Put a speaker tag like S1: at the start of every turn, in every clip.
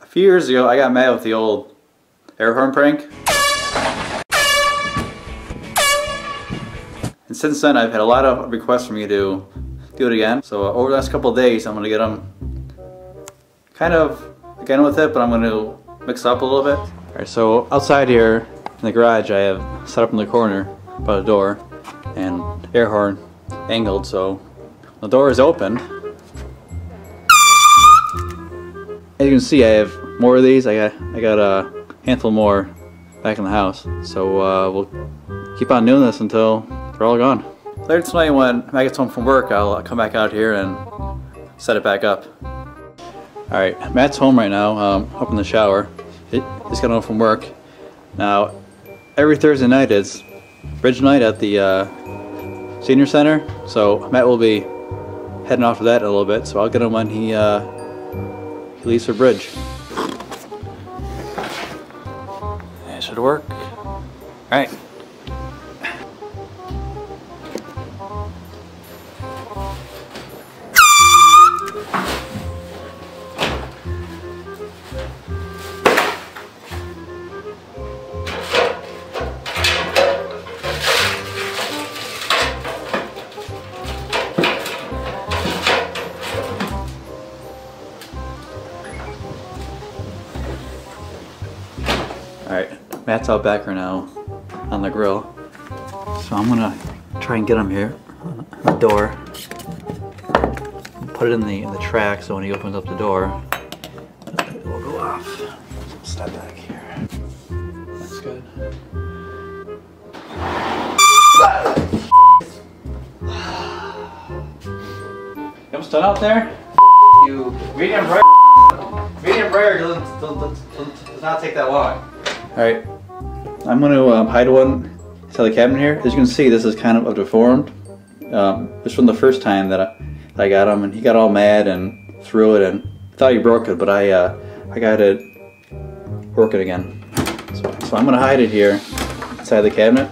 S1: few years ago, I got mad with the old air horn prank. And since then, I've had a lot of requests from you to do it again. So over the next couple of days, I'm going to get them kind of again with it, but I'm going to mix it up a little bit. Alright, so outside here in the garage, I have set up in the corner by the door and air horn angled, so the door is open. As you can see, I have more of these. I got a handful more back in the house, so we'll keep on doing this until they're all gone. Later tonight, when Matt gets home from work, I'll come back out here and set it back up. Alright, Matt's home right now, up in the shower. He's got home from work. Now, every Thursday night is bridge night at the senior center, so Matt will be heading off to that in a little bit, so I'll get him when he leaves for bridge. That should work. Alright. Alright, Matt's out back right now on the grill, so I'm gonna try and get him here on the door. Put it in the track so when he opens up the door, it will go off. So step back here. That's good. You almost done out there? You medium rare does not take that long. Alright, I'm going to hide one inside the cabinet here. As you can see, this is kind of deformed. This from the first time that I got him, and he got all mad and threw it and thought he broke it, but I got it working again. So I'm going to hide it here inside the cabinet.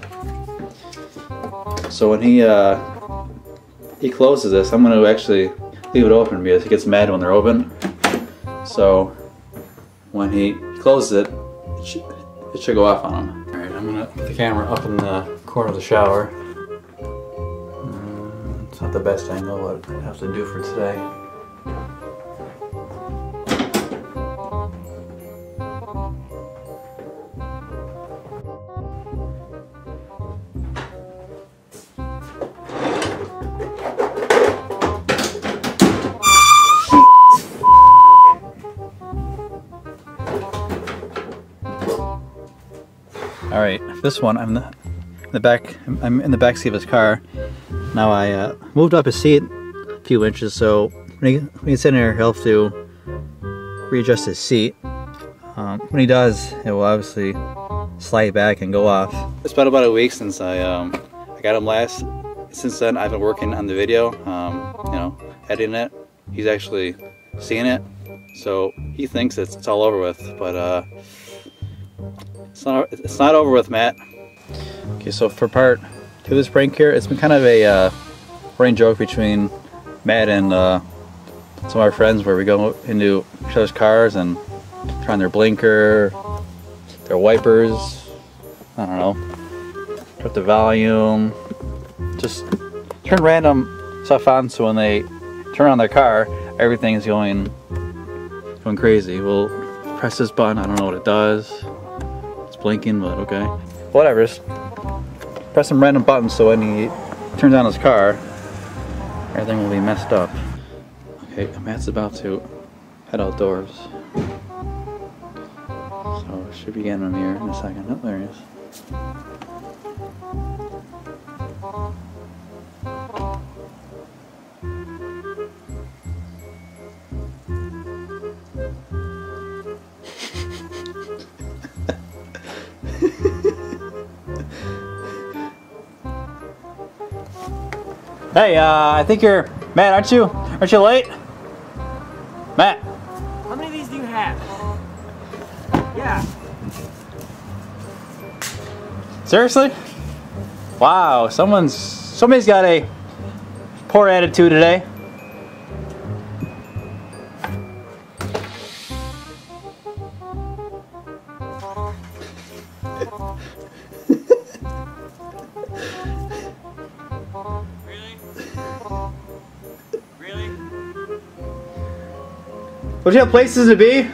S1: So when he closes this, I'm going to actually leave it open because he gets mad when they're open. So when he closes it, it should go off on him. Alright, I'm going to put the camera up in the corner of the shower. It's not the best angle, but I have to do for today. Alright, this one, I'm in the back seat of his car. Now I moved up his seat a few inches, so when he's in there, he'll have to readjust his seat. When he does, it will obviously slide back and go off. It's been about a week since I got him last. Since then, I've been working on the video, you know, editing it. He's actually seeing it, so he thinks it's all over with, but it's not over with, Matt. Okay, so for part 2 of this prank here, it's been kind of a running joke between Matt and some of our friends where we go into each other's cars and turn on their blinker, their wipers, I don't know, put the volume, just turn random stuff on so when they turn on their car, everything is going crazy. We'll press this button, I don't know what it does. Blinking, but okay. Whatever, just press some random buttons so when he turns on his car, everything will be messed up. Okay, Matt's about to head outdoors. So should be getting him here in a second. Oh, there he is. Hey, I think you're Matt, aren't you? Aren't you late? Matt.
S2: How many of these do you have? Yeah.
S1: Seriously? Wow, somebody's got a poor attitude today.
S2: Really?
S1: Don't you have places to be?